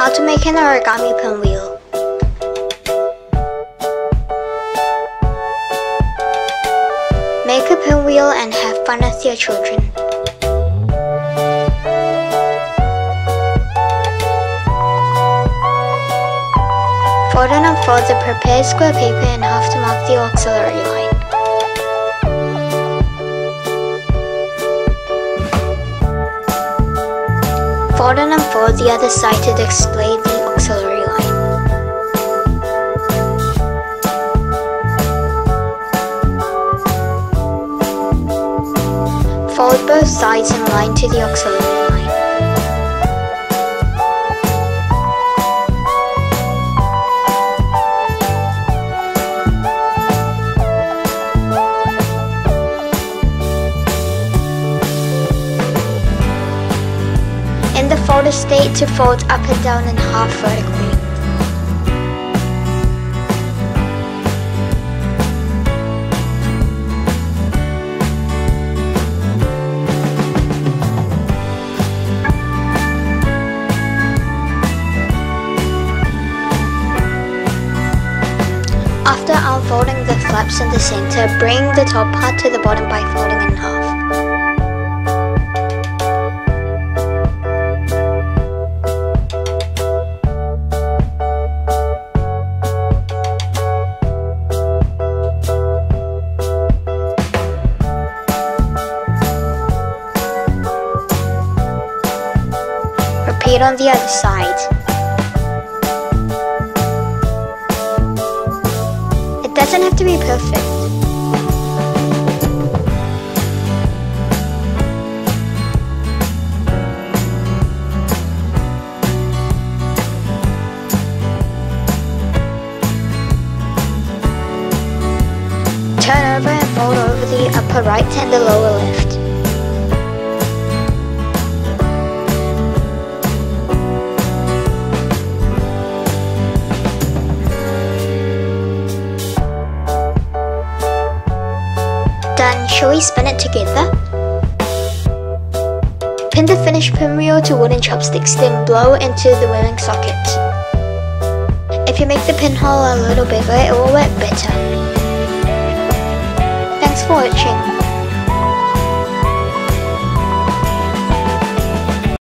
How to make an origami pinwheel. Make a pinwheel and have fun with your children. Fold and unfold the prepared square paper in half to mark the auxiliary line. Fold and unfold the other side to display the auxiliary line. Fold both sides and line to the auxiliary line. In the folded state, to fold up and down and half vertically. After unfolding the flaps in the center, bring the top part to the bottom by folding in half. Repeat on the other side. It doesn't have to be perfect. Turn over and fold over the upper right and the lower left. Done. Shall we spin it together? Pin the finished pinwheel to wooden chopsticks, then blow into the weaving socket. If you make the pinhole a little bigger, it will work better. Thanks for watching.